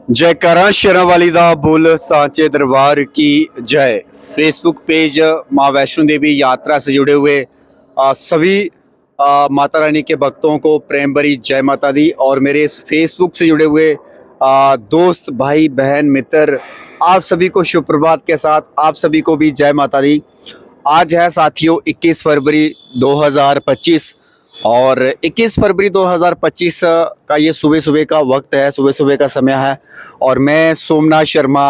जयकारा शेरां वाली दा बुल सांचे दरबार की जय। फेसबुक पेज माँ वैष्णो देवी यात्रा से जुड़े हुए सभी माता रानी के भक्तों को प्रेम भरी जय माता दी। और मेरे इस फेसबुक से जुड़े हुए दोस्त भाई बहन मित्र आप सभी को शुभ प्रभात के साथ आप सभी को भी जय माता दी। आज है साथियों 21 फरवरी 2025 और 21 फरवरी 2025 का ये सुबह सुबह का वक्त है, सुबह सुबह का समय है। और मैं सोमनाथ शर्मा,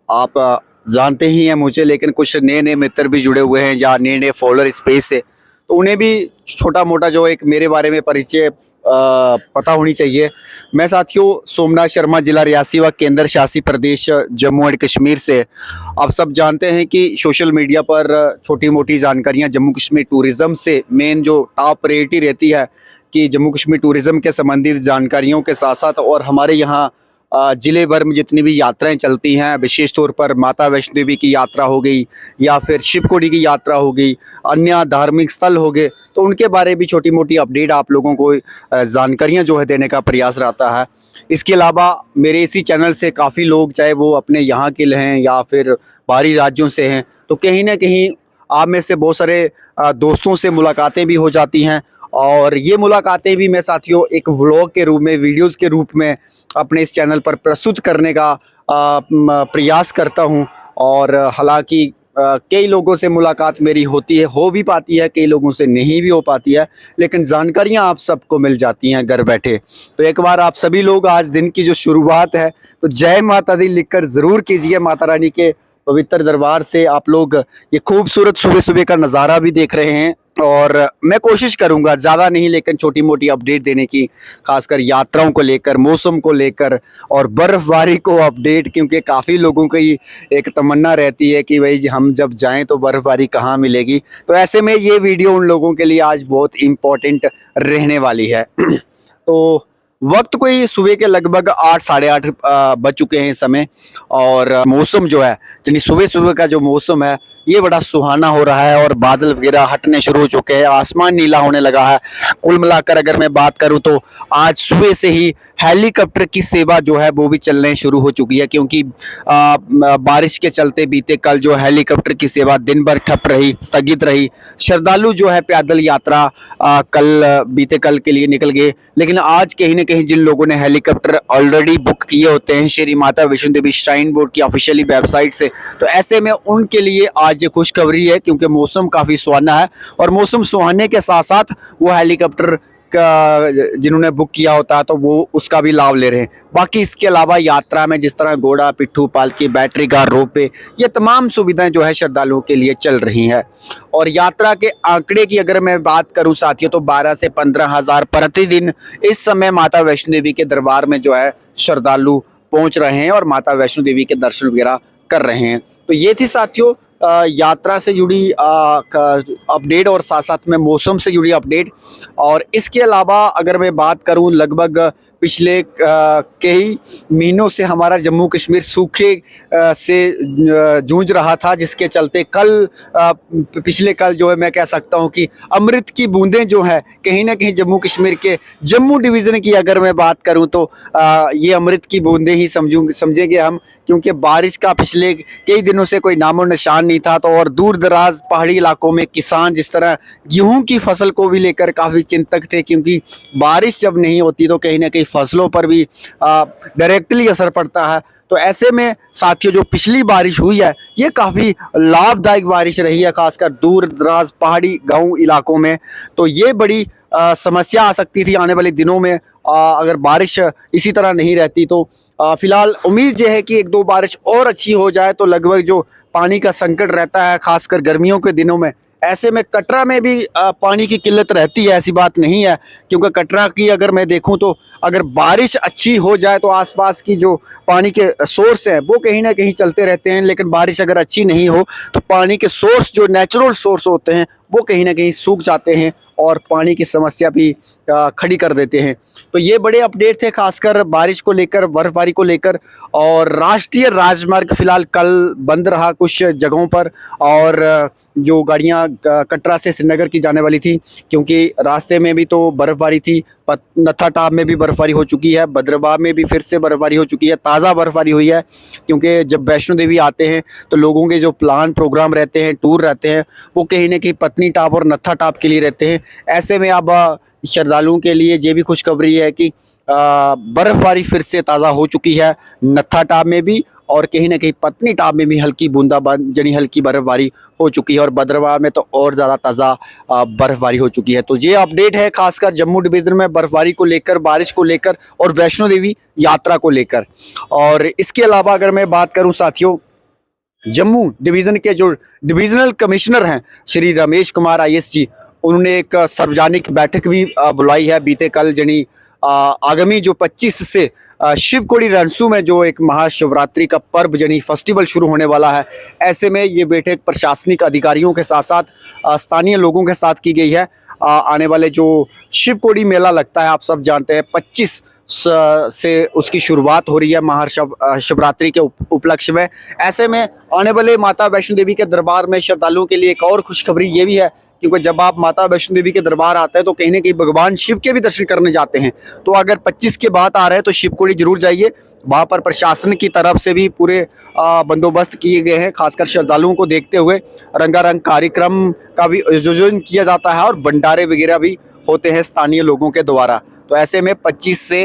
आप जानते ही हैं मुझे, लेकिन कुछ नए नए मित्र भी जुड़े हुए हैं या नए नए फॉलोअर स्पेस से, तो उन्हें भी छोटा मोटा जो एक मेरे बारे में परिचय पता होनी चाहिए। मैं साथियों सोमनाथ शर्मा, जिला रियासी व केंद्र शासित प्रदेश जम्मू एंड कश्मीर से। आप सब जानते हैं कि सोशल मीडिया पर छोटी मोटी जानकारियां जम्मू कश्मीर टूरिज़्म से मेन जो टॉप प्रायोरिटी रहती है कि जम्मू कश्मीर टूरिज़्म के संबंधित जानकारियों के साथ साथ और हमारे यहाँ ज़िले भर में जितनी भी यात्राएं चलती हैं, विशेष तौर पर माता वैष्णो देवी की यात्रा हो गई या फिर शिवकोड़ी की यात्रा हो गई, अन्य धार्मिक स्थल हो गए, तो उनके बारे भी छोटी मोटी अपडेट आप लोगों को जानकारियां जो है देने का प्रयास रहता है। इसके अलावा मेरे इसी चैनल से काफ़ी लोग, चाहे वो अपने यहाँ के हैं या फिर बाहरी राज्यों से हैं, तो कहीं ना कहीं आप में से बहुत सारे दोस्तों से मुलाकातें भी हो जाती हैं। और ये मुलाकातें भी मैं साथियों एक व्लॉग के रूप में, वीडियोस के रूप में अपने इस चैनल पर प्रस्तुत करने का प्रयास करता हूं। और हालांकि कई लोगों से मुलाकात मेरी होती है, हो भी पाती है, कई लोगों से नहीं भी हो पाती है, लेकिन जानकारियां आप सबको मिल जाती हैं घर बैठे। तो एक बार आप सभी लोग आज दिन की जो शुरुआत है तो जय माता दी लिखकर ज़रूर कीजिए। माता रानी के पवित्र दरबार से आप लोग ये खूबसूरत सुबह सुबह का नज़ारा भी देख रहे हैं। और मैं कोशिश करूंगा, ज़्यादा नहीं लेकिन छोटी मोटी अपडेट देने की, खासकर यात्राओं को लेकर, मौसम को लेकर और बर्फ़बारी को अपडेट, क्योंकि काफ़ी लोगों की एक तमन्ना रहती है कि भाई हम जब जाएं तो बर्फ़बारी कहाँ मिलेगी। तो ऐसे में ये वीडियो उन लोगों के लिए आज बहुत इम्पोर्टेंट रहने वाली है। तो वक्त कोई सुबह के लगभग 8 साढ़े 8 बज चुके हैं इस समय। और मौसम जो है, यानी सुबह सुबह का जो मौसम है ये बड़ा सुहाना हो रहा है और बादल वगैरह हटने शुरू हो चुके हैं, आसमान नीला होने लगा है। कुल मिलाकर अगर मैं बात करूं तो आज सुबह से ही हेलीकॉप्टर की सेवा जो है वो भी चलने शुरू हो चुकी है, क्योंकि बारिश के चलते बीते कल जो हेलीकॉप्टर की सेवा दिन भर ठप रही, स्थगित रही। श्रद्धालु जो है पैदल यात्रा बीते कल के लिए निकल गए, लेकिन आज कहीं ना कहीं जिन लोगों ने हेलीकॉप्टर ऑलरेडी बुक किए होते हैं श्री माता वैष्णो देवी श्राइन बोर्ड की ऑफिशियली वेबसाइट से, तो ऐसे में उनके लिए आज ये खुशखबरी है, क्योंकि मौसम काफ़ी सुहाना है। और मौसम सुहाने के साथ साथ वो हेलीकॉप्टर का जिन्होंने बुक किया होता है तो वो उसका भी लाभ ले रहे हैं। बाकी इसके अलावा यात्रा में जिस तरह घोड़ा, पिट्ठू, पालकी, बैटरी कार, रोपवे, ये तमाम सुविधाएं जो है श्रद्धालुओं के लिए चल रही हैं। और यात्रा के आंकड़े की अगर मैं बात करूं साथियों तो 12 से 15 हज़ार प्रतिदिन इस समय माता वैष्णो देवी के दरबार में जो है श्रद्धालु पहुंच रहे हैं और माता वैष्णो देवी के दर्शन वगैरह कर रहे हैं। तो ये थी साथियों यात्रा से जुड़ी अपडेट और साथ साथ में मौसम से जुड़ी अपडेट। और इसके अलावा अगर मैं बात करूं, लगभग पिछले कई महीनों से हमारा जम्मू कश्मीर सूखे से जूझ रहा था, जिसके चलते पिछले कल जो है मैं कह सकता हूं कि अमृत की बूंदें जो है कहीं ना कहीं जम्मू कश्मीर के जम्मू डिवीज़न की अगर मैं बात करूं तो ये अमृत की बूंदें ही समझेंगे हम, क्योंकि बारिश का पिछले कई दिनों से कोई नामो निशान नहीं था। तो और दूर दराज पहाड़ी इलाकों में किसान जिस तरह गेहूं की फसल को भी लेकर काफ़ी चिंतक थे, क्योंकि बारिश जब नहीं होती तो कहीं ना कहीं फसलों पर भी डायरेक्टली असर पड़ता है। तो ऐसे में साथियों जो पिछली बारिश हुई है ये काफ़ी लाभदायक बारिश रही है, खासकर दूर दराज पहाड़ी गांव इलाकों में। तो ये बड़ी समस्या आ सकती थी आने वाले दिनों में अगर बारिश इसी तरह नहीं रहती। तो फिलहाल उम्मीद ये है कि एक दो बारिश और अच्छी हो जाए तो लगभग जो पानी का संकट रहता है खासकर गर्मियों के दिनों में, ऐसे में कटरा में भी पानी की किल्लत रहती है, ऐसी बात नहीं है। क्योंकि कटरा की अगर मैं देखूं तो अगर बारिश अच्छी हो जाए तो आसपास की जो पानी के सोर्स हैं वो कहीं ना कहीं चलते रहते हैं, लेकिन बारिश अगर अच्छी नहीं हो तो पानी के सोर्स जो नेचुरल सोर्स होते हैं वो कहीं ना कहीं सूख जाते हैं और पानी की समस्या भी खड़ी कर देते हैं। तो ये बड़े अपडेट थे खासकर बारिश को लेकर, बर्फबारी को लेकर। और राष्ट्रीय राजमार्ग फिलहाल कल बंद रहा कुछ जगहों पर, और जो गाड़ियां कटरा से श्रीनगर की जाने वाली थी, क्योंकि रास्ते में भी तो बर्फबारी थी, नत्था टाप में भी बर्फबारी हो चुकी है, भद्रवाह में भी फिर से बर्फबारी हो चुकी है, ताज़ा बर्फबारी हुई है। क्योंकि जब वैष्णो देवी आते हैं तो लोगों के जो प्लान प्रोग्राम रहते हैं, टूर रहते हैं, वो कहीं ना कहीं पत्नी टाप और नत्था टाप के लिए रहते हैं। ऐसे में अब श्रद्धालुओं के लिए ये भी खुशखबरी है कि बर्फबारी फिर से ताज़ा हो चुकी है नत्था टाप में भी, और कहीं ना कहीं पत्नी टाप में भी हल्की बूंदाबांदी यानी हल्की बर्फबारी हो चुकी है, और भद्रवाह में तो और ज़्यादा ताज़ा बर्फबारी हो चुकी है। तो ये अपडेट है खासकर जम्मू डिवीज़न में बर्फबारी को लेकर, बारिश को लेकर और वैष्णो देवी यात्रा को लेकर। और इसके अलावा अगर मैं बात करूं साथियों, जम्मू डिवीज़न के जो डिविजनल कमिश्नर हैं श्री रमेश कुमार IAS जी, उन्होंने एक सार्वजनिक बैठक भी बुलाई है बीते कल, यानी आगामी जो 25 से शिवकोड़ी रणसू में जो एक महाशिवरात्रि का पर्व यानी फेस्टिवल शुरू होने वाला है। ऐसे में ये बैठक प्रशासनिक अधिकारियों के साथ साथ स्थानीय लोगों के साथ की गई है। आने वाले जो शिवकोड़ी मेला लगता है, आप सब जानते हैं 25 से उसकी शुरुआत हो रही है महाशिवरात्रि के उपलक्ष्य में। ऐसे में आने वाले माता वैष्णो देवी के दरबार में श्रद्धालुओं के लिए एक और खुशखबरी ये भी है, क्योंकि जब आप माता वैष्णो देवी के दरबार आते हैं तो कहीं ना कहीं भगवान शिव के भी दर्शन करने जाते हैं। तो अगर 25 के बाद आ रहे हैं तो शिवकोड़ी जरूर जाइए। वहाँ पर प्रशासन की तरफ से भी पूरे बंदोबस्त किए गए हैं, खासकर श्रद्धालुओं को देखते हुए रंगारंग कार्यक्रम का भी आयोजन किया जाता है और भंडारे वगैरह भी होते हैं स्थानीय लोगों के द्वारा। तो ऐसे में 25 से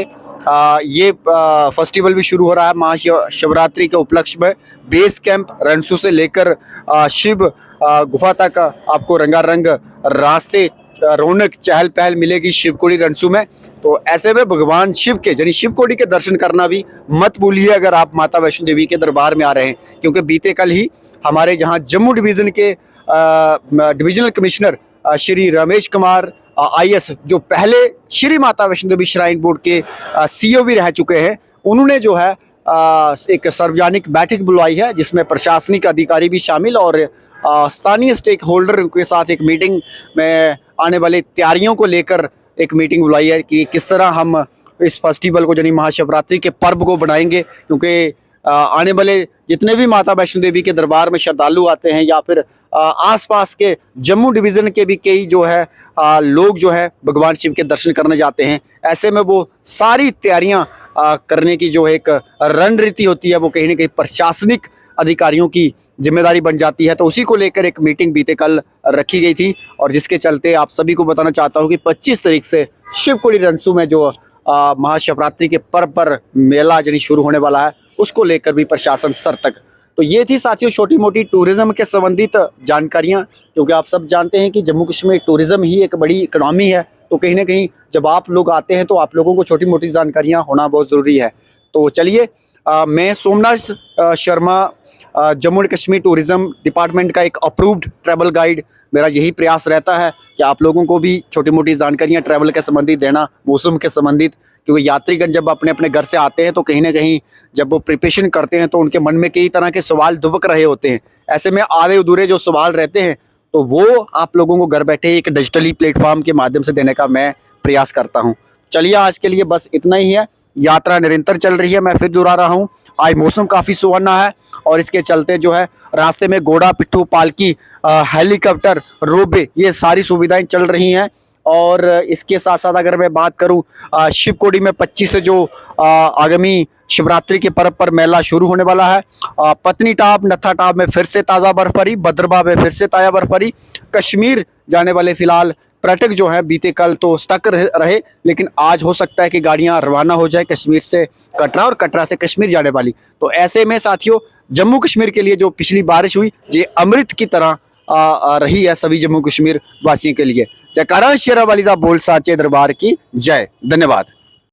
ये फेस्टिवल भी शुरू हो रहा है महाशिवरात्रि के उपलक्ष्य में। बेस कैंप रणसू से लेकर शिव गुफा तक आपको रंगारंग रास्ते, रौनक चहल पहल मिलेगी शिवकोड़ी रणसू में। तो ऐसे में भगवान शिव के यानी शिवकोड़ी के दर्शन करना भी मत भूलिए अगर आप माता वैष्णो देवी के दरबार में आ रहे हैं, क्योंकि बीते कल ही हमारे जहां जम्मू डिवीज़न के divisional commissioner Shri Ramesh Kumar IAS, जो पहले श्री माता वैष्णो देवी श्राइन बोर्ड के CEO भी रह चुके हैं, उन्होंने जो है एक सार्वजनिक बैठक बुलाई है जिसमें प्रशासनिक अधिकारी भी शामिल और स्थानीय स्टेक होल्डर के साथ एक मीटिंग में आने वाली तैयारियों को लेकर एक मीटिंग बुलाई है कि किस तरह हम इस फेस्टिवल को यानी महाशिवरात्रि के पर्व को बनाएंगे। क्योंकि आने वाले जितने भी माता वैष्णो देवी के दरबार में श्रद्धालु आते हैं या फिर आसपास के जम्मू डिवीज़न के भी कई जो है लोग जो है भगवान शिव के दर्शन करने जाते हैं। ऐसे में वो सारी तैयारियां करने की जो एक रणनीति होती है वो कहीं ना कहीं प्रशासनिक अधिकारियों की जिम्मेदारी बन जाती है। तो उसी को लेकर एक मीटिंग बीते कल रखी गई थी, और जिसके चलते आप सभी को बताना चाहता हूँ कि 25 तारीख से शिवकोड़ी रणसू में जो महाशिवरात्रि के पर्व पर मेला यानी शुरू होने वाला है, उसको लेकर भी प्रशासन सतर्क। तो ये थी साथियों छोटी मोटी टूरिज्म के संबंधित जानकारियां, क्योंकि आप सब जानते हैं कि जम्मू कश्मीर टूरिज्म ही एक बड़ी इकनॉमी है। तो कहीं ना कहीं जब आप लोग आते हैं तो आप लोगों को छोटी मोटी जानकारियां होना बहुत ज़रूरी है। तो चलिए, मैं Somnath Sharma, Jammu and Kashmir tourism department का एक अप्रूव्ड ट्रैवल गाइड, मेरा यही प्रयास रहता है कि आप लोगों को भी छोटी मोटी जानकारियां ट्रैवल के संबंधित देना, मौसम के संबंधित। क्योंकि यात्रीगण जब अपने अपने घर से आते हैं तो कहीं ना कहीं जब वो प्रिपरेशन करते हैं तो उनके मन में कई तरह के सवाल दुबक रहे होते हैं। ऐसे में आधे अधूरे जो सवाल रहते हैं तो वो आप लोगों को घर बैठे एक डिजिटली प्लेटफॉर्म के माध्यम से देने का मैं प्रयास करता हूँ। चलिए, आज के लिए बस इतना ही है। यात्रा निरंतर चल रही है, मैं फिर दोहरा रहा हूँ। आज मौसम काफ़ी सुहाना है और इसके चलते जो है रास्ते में घोड़ा पिट्ठू, पालकी, हेलीकॉप्टर, रोपवे, ये सारी सुविधाएं चल रही हैं। और इसके साथ साथ अगर मैं बात करूं, शिवकोड़ी में 25 से जो आगामी शिवरात्रि के पर्व पर मेला शुरू होने वाला है। पत्नी टाप, नत्था टाप में फिर से ताज़ा बर्फबारी, भद्रवाह में फिर से ताज़ा बर्फबारी। कश्मीर जाने वाले फिलहाल पर्यटक जो है बीते कल तो स्टक रहे, लेकिन आज हो सकता है कि गाड़ियां रवाना हो जाए कश्मीर से कटरा और कटरा से कश्मीर जाने वाली। तो ऐसे में साथियों जम्मू कश्मीर के लिए जो पिछली बारिश हुई ये अमृत की तरह रही है सभी जम्मू कश्मीर वासियों के लिए। जयकारा शेरावाली दा बोल साचे दरबार की जय। धन्यवाद।